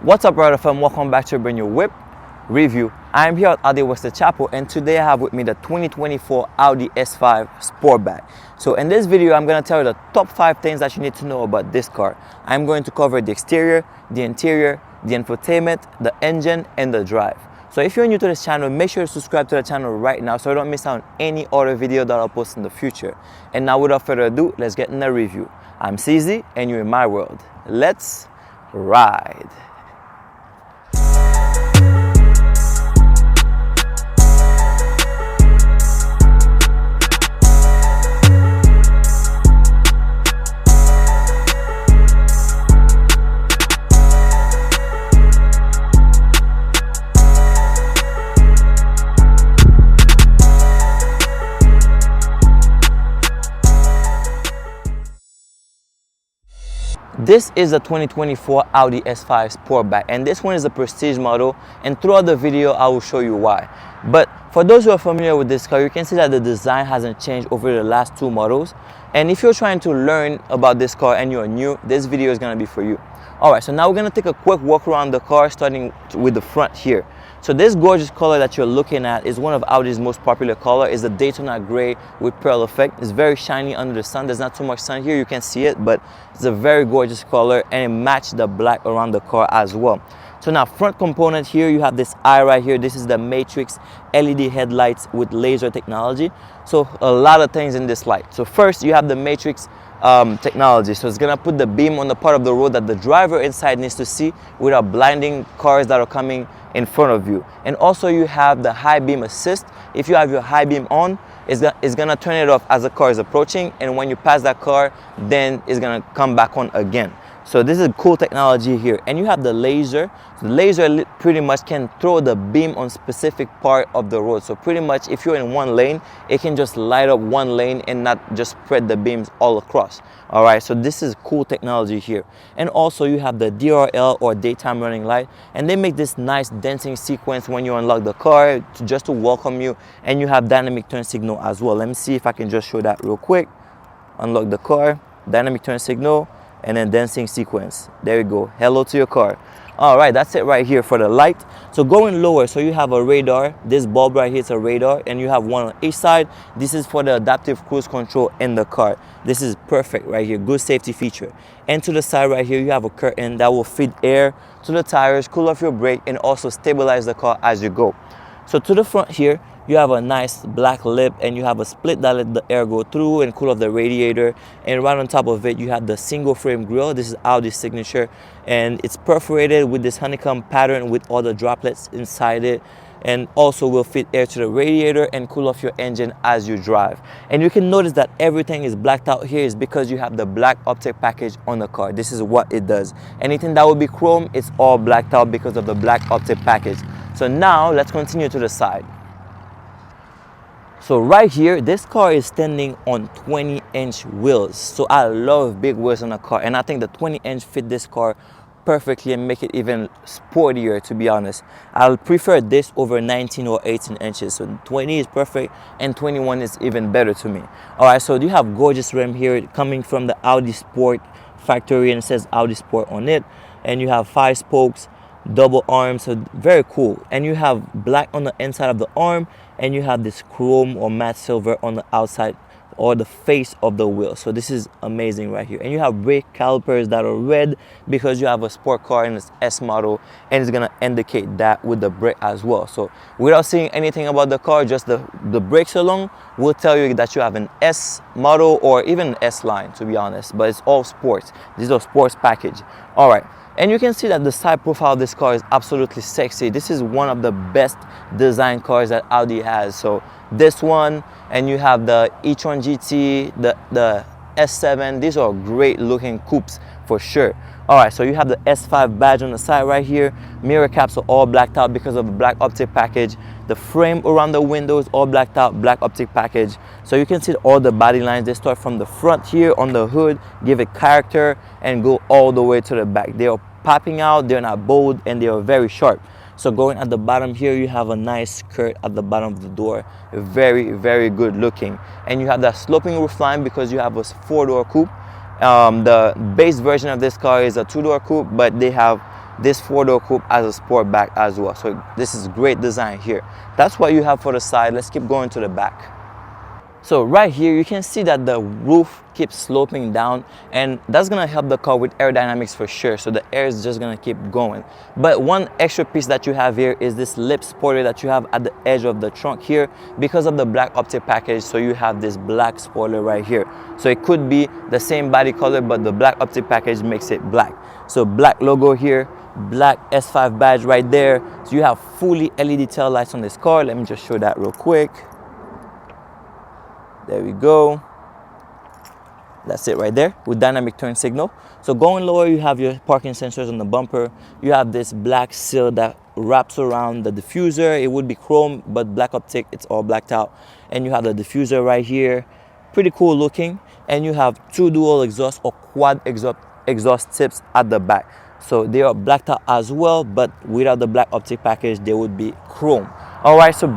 What's up, brother fam? Welcome back to a brand new whip review. I'm here at Audi West Chapel, and today I have with me the 2024 Audi S5 Sportback. So in this video, I'm going to tell you the top 5 things that you need to know about this car. I'm going to cover the exterior, the interior, the infotainment, the engine, and the drive. So if you're new to this channel, make sure to subscribe to the channel right now so you don't miss out on any other video that I'll post in the future. And now without further ado, let's get in the review. I'm Ceezy, and you're in my world. Let's ride. This is the 2024 Audi S5 Sportback, and this one is a prestige model, and throughout the video I will show you why. But for those who are familiar with this car, you can see that the design hasn't changed over the last 2 models. And if you're trying to learn about this car and you're new, this video is going to be for you. Alright, so now we're going to take a quick walk around the car, starting with the front here. So this gorgeous color that you're looking at is one of Audi's most popular color. It's the Daytona gray with pearl effect. It's very shiny under the sun. There's not too much sun here, you can see it, but it's a very gorgeous color, and it matched the black around the car as well. So now front component here, you have this eye right here. This is the Matrix LED headlights with laser technology. So a lot of things in this light. So first you have the Matrix technology, so it's gonna put the beam on the part of the road that the driver inside needs to see without blinding cars that are coming in front of you. And also you have the high beam assist. If you have your high beam on, it's gonna turn it off as the car is approaching, and when you pass that car, then it's gonna come back on again. So this is cool technology here. And you have the laser. So the laser pretty much can throw the beam on specific part of the road. So pretty much if you're in one lane, it can just light up one lane and not just spread the beams all across. All right, so this is cool technology here. And also you have the DRL, or daytime running light, and they make this nice dancing sequence when you unlock the car just to welcome you. And you have dynamic turn signal as well. Let me see if I can just show that real quick. Unlock the car, dynamic turn signal, and then dancing sequence. There you go. Hello to your car. All right, that's it right here for the light. So going lower, so you have a radar. This bulb right here is a radar, and you have one on each side. This is for the adaptive cruise control in the car. This is perfect right here, good safety feature. And to the side right here, you have a curtain that will feed air to the tires, cool off your brake, and also stabilize the car as you go. So to the front here, you have a nice black lip, and you have a split that let the air go through and cool off the radiator. And right on top of it, you have the single frame grille. This is Audi's signature, and it's perforated with this honeycomb pattern with all the droplets inside it, and also will feed air to the radiator and cool off your engine as you drive. And you can notice that everything is blacked out here is because you have the black optic package on the car. This is what it does. Anything that would be chrome, it's all blacked out because of the black optic package. So now let's continue to the side. So right here, this car is standing on 20-inch wheels. So I love big wheels on a car, and I think the 20-inch fit this car perfectly and make it even sportier, to be honest. I'll prefer this over 19 or 18 inches. So 20 is perfect, and 21 is even better to me. All right, so you have gorgeous rim here coming from the Audi Sport factory, and it says Audi Sport on it. And you have 5 spokes, double arms, so very cool. And you have black on the inside of the arm, and you have this chrome or matte silver on the outside or the face of the wheel. So this is amazing right here. And you have brake calipers that are red because you have a sport car in this S model, and it's gonna indicate that with the brake as well. So without saying anything about the car, just the brakes alone will tell you that you have an S model or even an S line, to be honest, but it's all sports. This is a sports package. All right. And you can see that the side profile of this car is absolutely sexy. This is one of the best design cars that Audi has. So this one, and you have the e-tron GT, the S7. These are great looking coupes for sure. All right, so you have the S5 badge on the side right here. Mirror caps are all blacked out because of the black optic package. The frame around the windows all blacked out, black optic package. So you can see all the body lines. They start from the front here on the hood, give it character, and go all the way to the back. They are popping out, they're not bold, and they are very sharp. So going at the bottom here, you have a nice skirt at the bottom of the door. Very, very good looking. And you have that sloping roof line because you have a 4-door coupe. The base version of this car is a 2-door coupe, but they have this four-door coupe as a Sportback as well. So this is great design here. That's what you have for the side. Let's keep going to the back. So right here you can see that the roof keeps sloping down, and that's gonna help the car with aerodynamics for sure. So the air is just gonna keep going. But one extra piece that you have here is this lip spoiler that you have at the edge of the trunk here because of the black optic package. So you have this black spoiler right here. So it could be the same body color, but the black optic package makes it black. So black logo here, black S5 badge right there. So you have fully LED tail lights on this car. Let me just show that real quick. There we go. That's it right there with dynamic turn signal. So going lower, you have your parking sensors on the bumper. You have this black seal that wraps around the diffuser. It would be chrome, but black optic, it's all blacked out. And you have the diffuser right here. Pretty cool looking. And you have two dual exhaust or quad exhaust tips at the back. So they are blacked out as well, but without the black optic package, they would be chrome. All right, so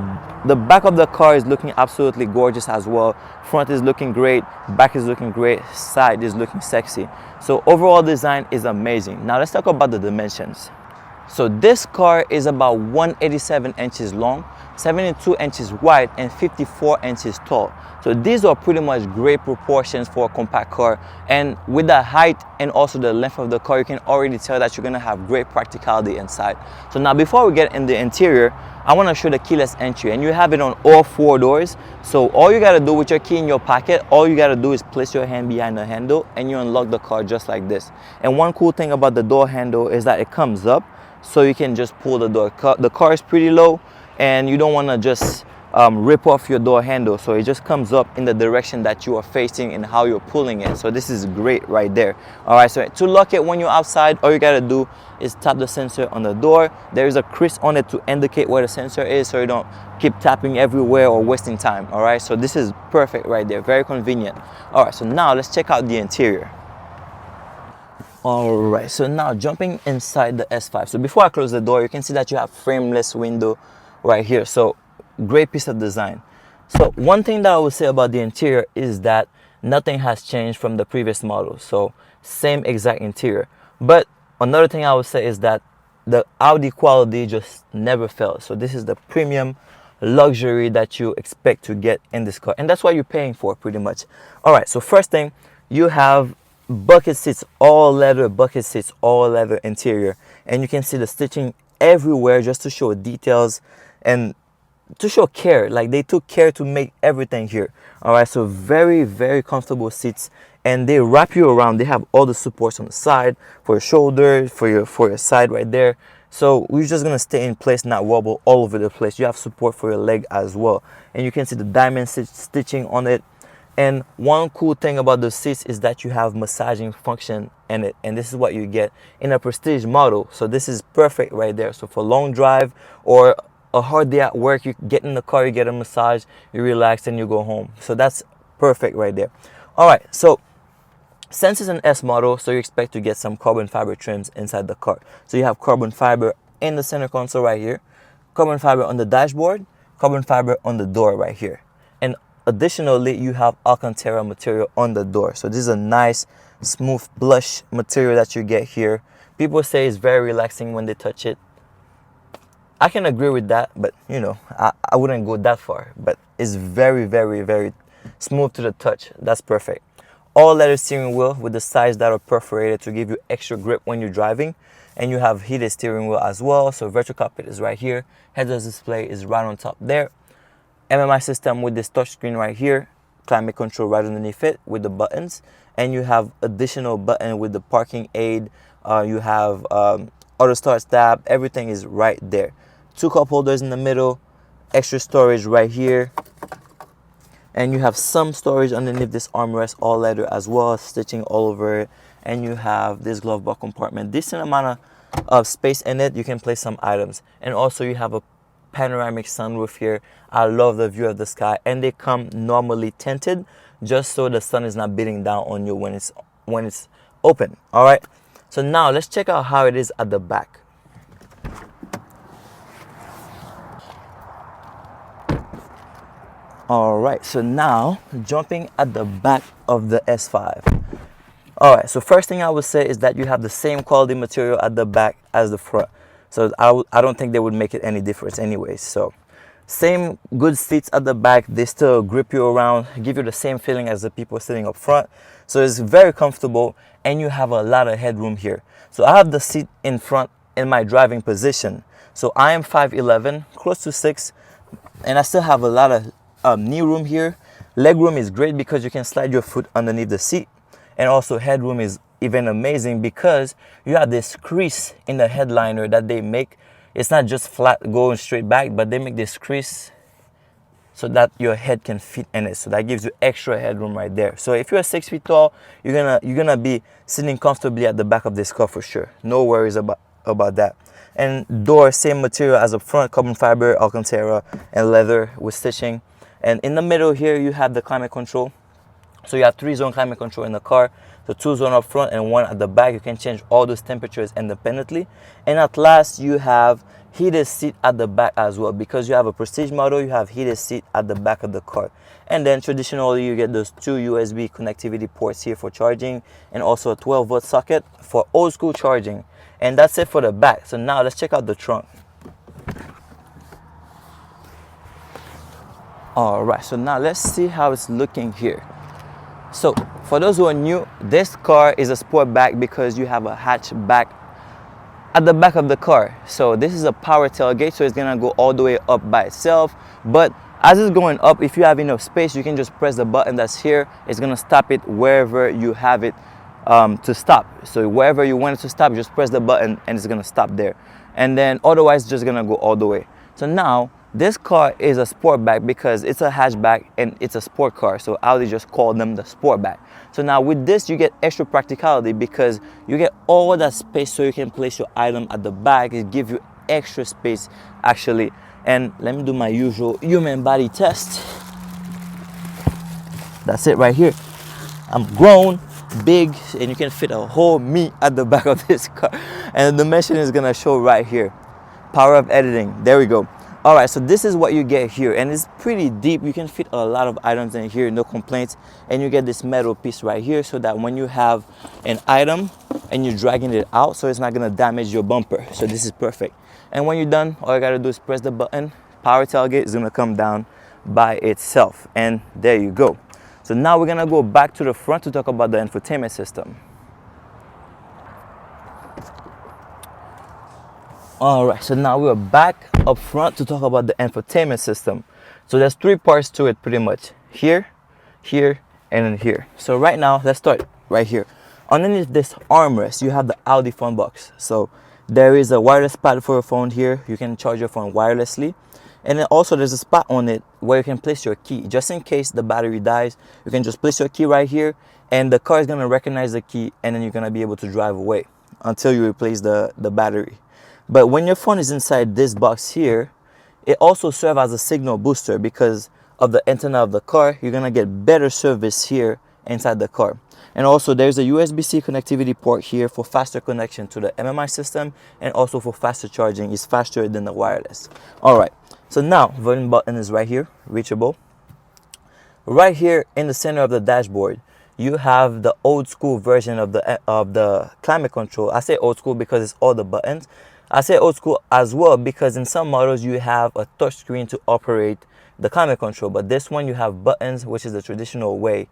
the back of the car is looking absolutely gorgeous as well. Front is looking great, back is looking great, side is looking sexy. So overall design is amazing. Now let's talk about the dimensions. So this car is about 187 inches long, 72 inches wide, and 54 inches tall. So these are pretty much great proportions for a compact car. And with the height and also the length of the car, you can already tell that you're gonna have great practicality inside. So now before we get in the interior, I wanna show the keyless entry, and you have it on all four doors. So all you gotta do with your key in your pocket, all you gotta do is place your hand behind the handle and you unlock the car just like this. And one cool thing about the door handle is that it comes up, so you can just pull the door. The car is pretty low and you don't want to just rip off your door handle, so it just comes up in the direction that you are facing and how you're pulling it. So this is great right there. All right, so to lock it when you're outside, all you got to do is tap the sensor on the door. There is a crease on it to indicate where the sensor is, so you don't keep tapping everywhere or wasting time. All right, so this is perfect right there, very convenient. All right, so now let's check out the interior. All right, so now jumping inside the S5. So before I close the door, you can see that you have frameless window right here. So great piece of design. So one thing that I would say about the interior is that nothing has changed from the previous model. So same exact interior. But another thing I would say is that the Audi quality just never fails. So this is the premium luxury that you expect to get in this car. And that's what you're paying for pretty much. All right, so first thing, you have bucket seats, all leather bucket seats, all leather interior, and you can see the stitching everywhere just to show details and to show care. Like they took care to make everything here. All right, so very, very comfortable seats, and they wrap you around. They have all the supports on the side for your shoulder, for your side right there. So we're just gonna stay in place, not wobble all over the place. You have support for your leg as well, and you can see the diamond stitching on it. And one cool thing about the seats is that you have massaging function in it, and this is what you get in a prestige model. So this is perfect right there. So for long drive or a hard day at work, you get in the car, you get a massage, you relax, and you go home. So that's perfect right there. All right, so since it's an S model, so you expect to get some carbon fiber trims inside the car. So you have carbon fiber in the center console right here, carbon fiber on the dashboard, carbon fiber on the door right here. And additionally, you have Alcantara material on the door. So this is a nice, smooth blush material that you get here. People say it's very relaxing when they touch it. I can agree with that, but you know, I wouldn't go that far. But it's very, very, very smooth to the touch. That's perfect. All leather steering wheel with the sides that are perforated to give you extra grip when you're driving. And you have heated steering wheel as well. So virtual cockpit is right here. Heads-up display is right on top there. MMI system with this touchscreen right here, climate control right underneath it with the buttons, and you have additional button with the parking aid. You have auto start tab. Everything is right there. Two cup holders in the middle, extra storage right here, and you have some storage underneath this armrest, all leather as well, stitching all over it. And you have this glove box compartment, decent amount of space in it. You can place some items, and also you have a panoramic sunroof here. I love the view of the sky, and they come normally tinted just so the sun is not beating down on you when it's open. All right, so now let's check out how it is at the back. All right, so now jumping at the back of the S5. All right, so first thing I would say is that you have the same quality material at the back as the front. So I don't think they would make it any difference anyways. So same good seats at the back. They still grip you around, give you the same feeling as the people sitting up front. So it's very comfortable and you have a lot of headroom here. So I have the seat in front in my driving position. So I am 5'11", close to 6, and I still have a lot of knee room here. Leg room is great because you can slide your foot underneath the seat. And also headroom is even amazing because you have this crease in the headliner that they make. It's not just flat going straight back, but they make this crease so that your head can fit in it. So that gives you extra headroom right there. So if you're 6 feet tall, you're gonna be sitting comfortably at the back of this car for sure. No worries about that. And door, same material as up front, carbon fiber, Alcantara, and leather with stitching. And in the middle here, you have the climate control. So you have 3-zone climate control in the car, so 2-zone up front and 1 at the back. You can change all those temperatures independently. And at last, you have heated seat at the back as well. Because you have a prestige model, you have heated seat at the back of the car. And then traditionally, you get those 2 USB connectivity ports here for charging, and also a 12-volt socket for old school charging. And that's it for the back. So now let's check out the trunk. All right, so now let's see how it's looking here. So for those who are new, this car is a Sportback because you have a hatchback at the back of the car. So this is a power tailgate, so it's gonna go all the way up by itself. But as it's going up, if you have enough space, you can just press the button that's here. It's gonna stop it wherever you have it to stop. So wherever you want it to stop, just press the button and it's gonna stop there. And then otherwise, it's just gonna go all the way. So now, this car is a Sportback because it's a hatchback and it's a sport car. So Audi just called them the Sportback. So now with this, you get extra practicality because you get all that space so you can place your item at the back. It gives you extra space actually. And let me do my usual human body test. That's it right here. I'm grown, big, and you can fit a whole me at the back of this car. And the dimension is gonna show right here. Power of editing, there we go. All right, so this is what you get here, and it's pretty deep. You can fit a lot of items in here, no complaints. And you get this metal piece right here so that when you have an item and you're dragging it out, so it's not gonna damage your bumper. So this is perfect. And when you're done, all you gotta do is press the button. Power tailgate is gonna come down by itself, and there you go. So now we're gonna go back to the front to talk about the infotainment system. All right, so now we're back up front to talk about the infotainment system. So there's 3 parts to it pretty much. Here, here, and then here. So right now, let's start right here. Underneath this armrest, you have the Audi phone box. So there is a wireless pad for your phone here. You can charge your phone wirelessly. And then also there's a spot on it where you can place your key. Just in case the battery dies, you can just place your key right here and the car is gonna recognize the key and then you're gonna be able to drive away until you replace the battery. But when your phone is inside this box here, it also serves as a signal booster because of the antenna of the car. You're gonna get better service here inside the car. And also there's a USB-C connectivity port here for faster connection to the MMI system and also for faster charging. It's faster than the wireless. All right, so now volume button is right here, reachable. Right here in the center of the dashboard, you have the old school version of the climate control. I say old school because it's all the buttons. I say old school as well because in some models you have a touch screen to operate the climate control, but this one you have buttons, which is the traditional way.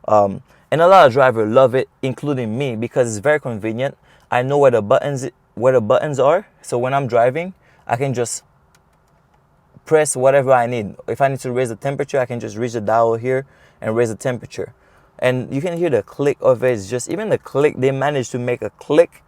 And a lot of drivers love it, including me, because it's very convenient. I know where the buttons are, so when I'm driving, I can just press whatever I need. If I need to raise the temperature, I can just reach the dial here and raise the temperature. And you can hear the click of it. It's just even the click, they managed to make a click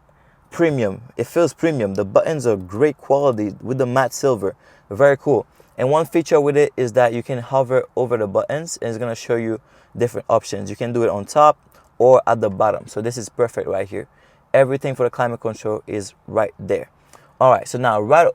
premium. It feels premium. The buttons are great quality with the matte silver. Very cool. And one feature with it is that you can hover over the buttons and it's going to show you different options. You can do it on top or at the bottom. So this is perfect right here. Everything for the climate control is right there. All right, so now right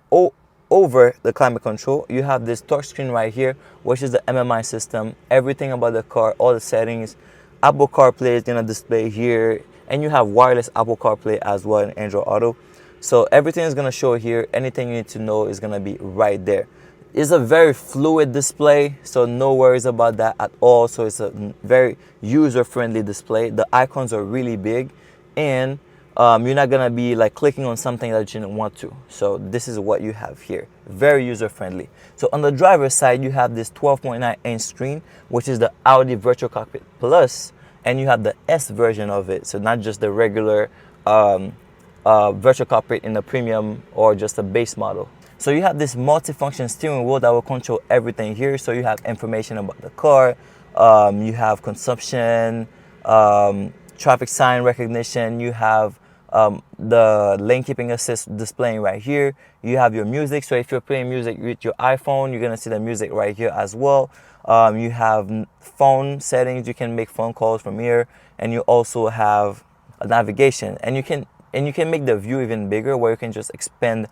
over the climate control, you have this touch screen right here, which is the MMI system. Everything about the car, all the settings. Apple CarPlay is going to display here. And you have wireless Apple CarPlay as well in Android Auto. So everything is going to show here. Anything you need to know is going to be right there. It's a very fluid display, so no worries about that at all. So it's a very user-friendly display. The icons are really big, and you're not gonna be like clicking on something that you didn't want to. So this is what you have here, very user-friendly. So on the driver's side, you have this 12.9-inch screen, which is the Audi Virtual Cockpit Plus, and you have the S version of it. So not just the regular virtual cockpit in the premium or just a base model. So you have this multifunction steering wheel that will control everything here. So you have information about the car, you have consumption, traffic sign recognition, you have the lane keeping assist displaying right here. You have your music, so if you're playing music with your iPhone, you're gonna see the music right here as well. You have phone settings, you can make phone calls from here, and you also have a navigation, and you can make the view even bigger, where you can just expand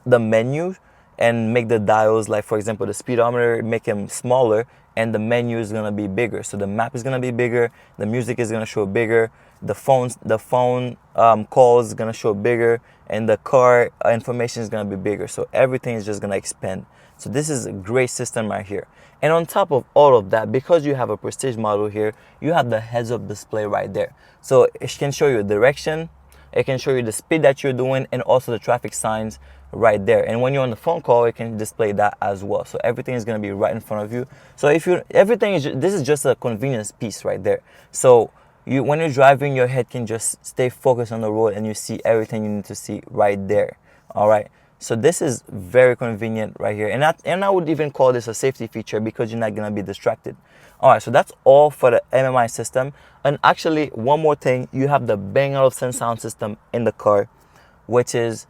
the menu and make the dials, like for example the speedometer, make them smaller, and the menu is gonna be bigger. So the map is gonna be bigger, the music is gonna show bigger, the phone calls is gonna show bigger, and the car information is gonna be bigger. So everything is just gonna expand. So this is a great system right here. And on top of all of that, because you have a prestige model here, you have the heads-up display right there. So it can show you direction, it can show you the speed that you're doing, and also the traffic signs right there. And when you're on the phone call, it can display that as well. So everything is going to be right in front of you. So this is just a convenience piece right there. So when you're driving, your head can just stay focused on the road, and you see everything you need to see right there. All right. So this is very convenient right here. And I would even call this a safety feature, because you're not going to be distracted. All right, so that's all for the MMI system. And actually, one more thing, you have the Bang & Olufsen sound system in the car, which is,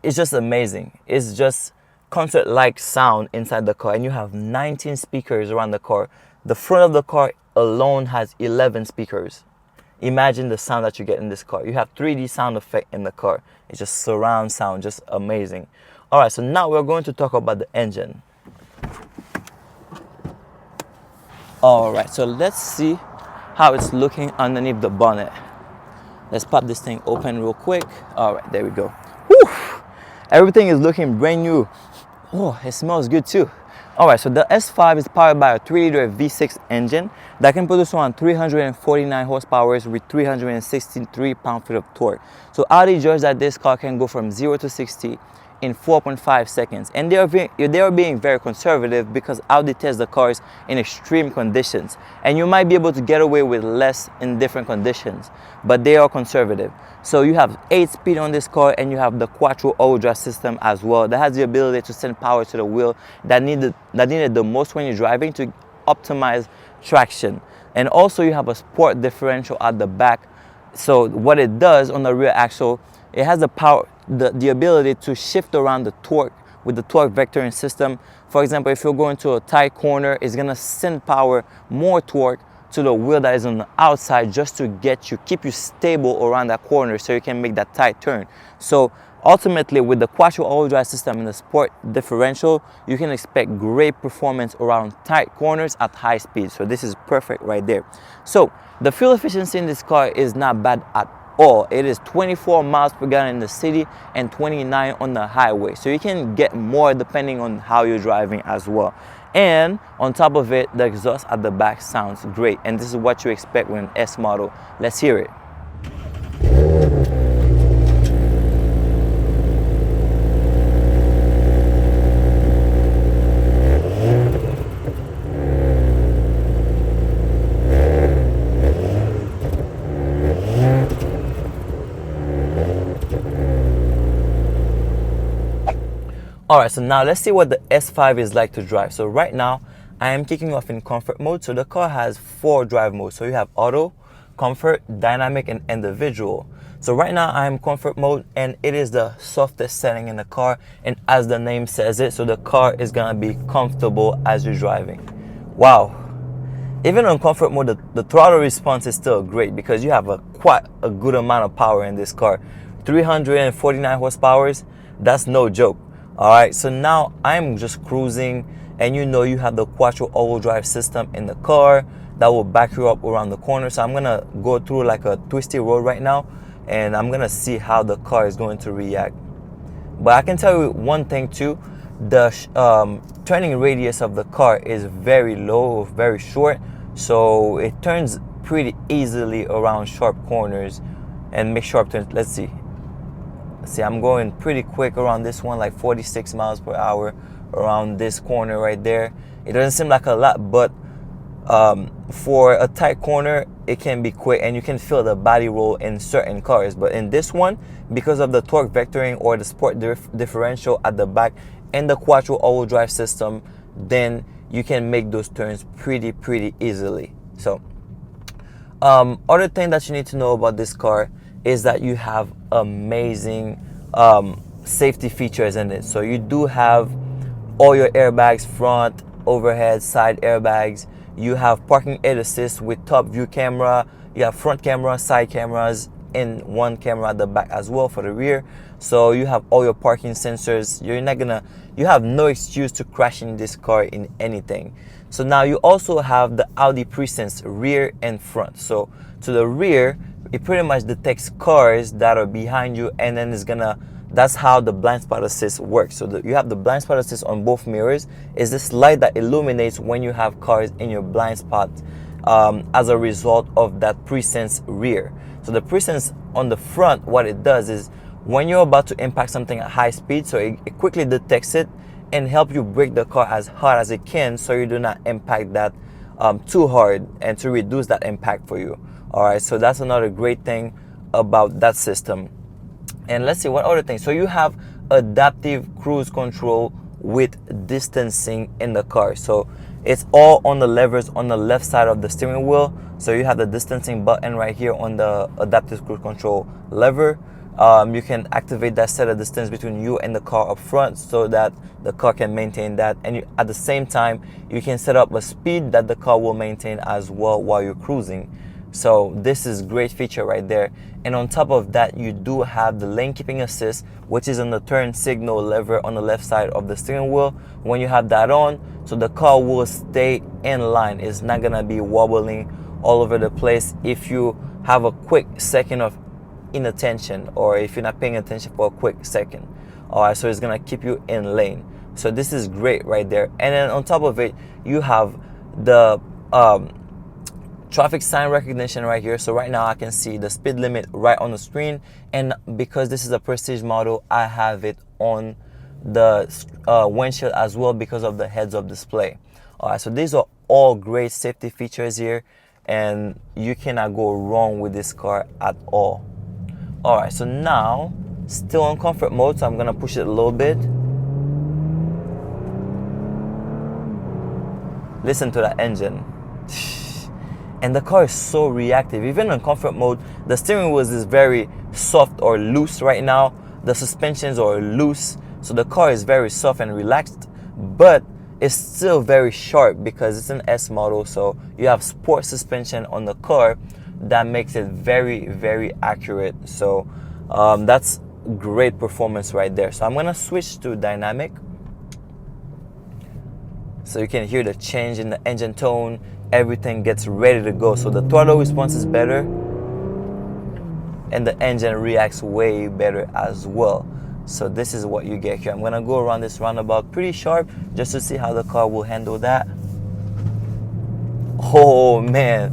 it's just amazing. It's just concert-like sound inside the car, and you have 19 speakers around the car. The front of the car alone has 11 speakers. Imagine the sound that you get in this car. You have 3D sound effect in the car. It's just surround sound, just amazing. All right, so now we're going to talk about the engine. All right, so let's see how it's looking underneath the bonnet. Let's pop this thing open real quick. All right, there we go. Whew. Everything is looking brand new. Oh, it smells good too. All right, so the S5 is powered by a 3-liter V6 engine that can produce around 349 horsepower with 363 pound-feet of torque. So Audi judged that this car can go from 0 to 60 in 4.5 seconds, and they are being very conservative, because Audi tests the cars in extreme conditions, and you might be able to get away with less in different conditions, but they are conservative. So you have 8-speed on this car, and you have the Quattro all-wheel drive system as well, that has the ability to send power to the wheel that needed the most when you're driving to optimize traction. And also you have a sport differential at the back. So what it does on the rear axle, it has the power, the ability to shift around the torque with the torque vectoring system. For example, if you're going to a tight corner, it's gonna send power, more torque to the wheel that is on the outside, just to keep you stable around that corner, so you can make that tight turn. So ultimately, with the Quattro all-wheel drive system and the sport differential, you can expect great performance around tight corners at high speed. So this is perfect right there. So the fuel efficiency in this car is not bad at all. It is 24 miles per gallon in the city and 29 on the highway. So you can get more depending on how you're driving as well. And on top of it, the exhaust at the back sounds great. And this is what you expect with an S model. Let's hear it. Alright, so now let's see what the S5 is like to drive. So right now, I am kicking off in comfort mode. So the car has 4 drive modes. So you have auto, comfort, dynamic, and individual. So right now I am comfort mode, and it is the softest setting in the car. And as the name says it, so the car is gonna be comfortable as you're driving. Wow. Even on comfort mode, the throttle response is still great, because you have quite a good amount of power in this car. 349 horsepower, that's no joke. All right, so now I'm just cruising, and you have the Quattro all-wheel drive system in the car that will back you up around the corner. So I'm gonna go through like a twisty road right now, and I'm gonna see how the car is going to react. But I can tell you one thing too, the turning radius of the car is very low, very short, so it turns pretty easily around sharp corners and make sharp turns. Let's see, I'm going pretty quick around this one, like 46 miles per hour around this corner right there. It doesn't seem like a lot, but for a tight corner it can be quick, and you can feel the body roll in certain cars. But in this one, because of the torque vectoring or the sport differential at the back and the quattro all-wheel drive system, then you can make those turns pretty easily. So other thing that you need to know about this car is that you have amazing safety features in it. So you do have all your airbags, front, overhead, side airbags. You have parking aid assist with top view camera. You have front camera, side cameras, and one camera at the back as well for the rear. So you have all your parking sensors. You have no excuse to crash in this car in anything. So now you also have the Audi Presense rear and front. So to the rear, it pretty much detects cars that are behind you, and then that's how the blind spot assist works. So you have the blind spot assist on both mirrors. Is this light that illuminates when you have cars in your blind spot as a result of that Presense rear. So the Presense on the front, what it does is when you're about to impact something at high speed, so it quickly detects it and help you brake the car as hard as it can, so you do not impact that too hard, and to reduce that impact for you. All right, so that's another great thing about that system. And let's see what other things. So you have adaptive cruise control with distancing in the car. So it's all on the levers on the left side of the steering wheel. So you have the distancing button right here on the adaptive cruise control lever. You can activate that, set a distance between you and the car up front, so that the car can maintain that. And at the same time, you can set up a speed that the car will maintain as well while you're cruising. So this is great feature right there. And on top of that, you do have the lane keeping assist, which is on the turn signal lever on the left side of the steering wheel. When you have that on, so the car will stay in line. It's not gonna be wobbling all over the place if you have a quick second of inattention, or if you're not paying attention for a quick second. All right, so it's gonna keep you in lane. So this is great right there. And then on top of it, you have the traffic sign recognition right here. So right now I can see the speed limit right on the screen, and because this is a prestige model, I have it on the windshield as well because of the heads-up display. All right, so these are all great safety features here, and you cannot go wrong with this car at all. All right, so now still on comfort mode, so I'm gonna push it a little bit. Listen to that engine. And the car is so reactive. Even in comfort mode, the steering wheel is very soft or loose right now. The suspensions are loose, so the car is very soft and relaxed, but it's still very sharp because it's an S model. So you have sport suspension on the car that makes it very accurate. So that's great performance right there. So I'm gonna switch to dynamic, so you can hear the change in the engine tone. Everything gets ready to go. So the throttle response is better, and the engine reacts way better as well. So this is what you get here. I'm gonna go around this roundabout pretty sharp just to see how the car will handle that. Oh man,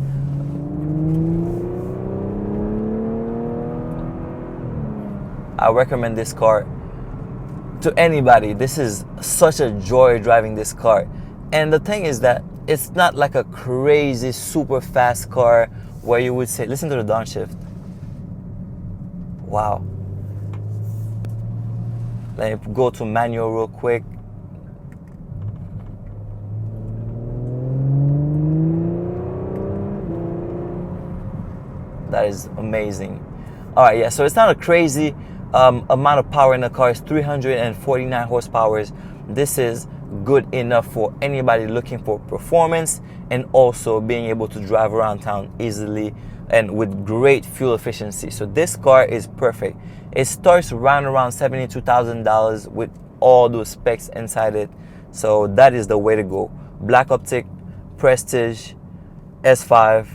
I recommend this car to anybody. This is such a joy driving this car. And the thing is that it's not like a crazy super fast car where you would say, listen to the downshift. Wow. Let me go to manual real quick. That is amazing. All right, yeah, so it's not a crazy amount of power in the car. It's 349 horsepower. This is good enough for anybody looking for performance and also being able to drive around town easily and with great fuel efficiency. So this car is perfect. It starts around $72,000 with all those specs inside it. So that is the way to go. Black optic, prestige, S5,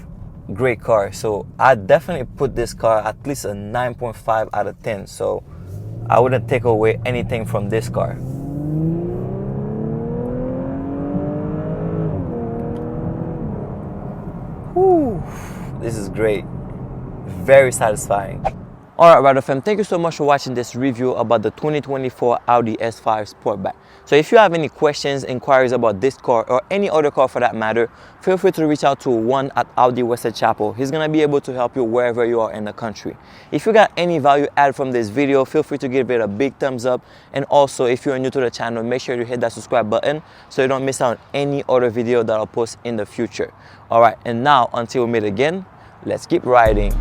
great car. So I definitely put this car at least a 9.5 out of 10. So I wouldn't take away anything from this car. Whew, this is great. Very satisfying. Alright, Rider fam, thank you so much for watching this review about the 2024 Audi S5 Sportback. So if you have any questions, inquiries about this car or any other car for that matter, feel free to reach out to Juan at Audi Westside Chapel. He's going to be able to help you wherever you are in the country. If you got any value added from this video, feel free to give it a big thumbs up. And also, if you're new to the channel, make sure you hit that subscribe button so you don't miss out on any other video that I'll post in the future. Alright, and now until we meet again, let's keep riding.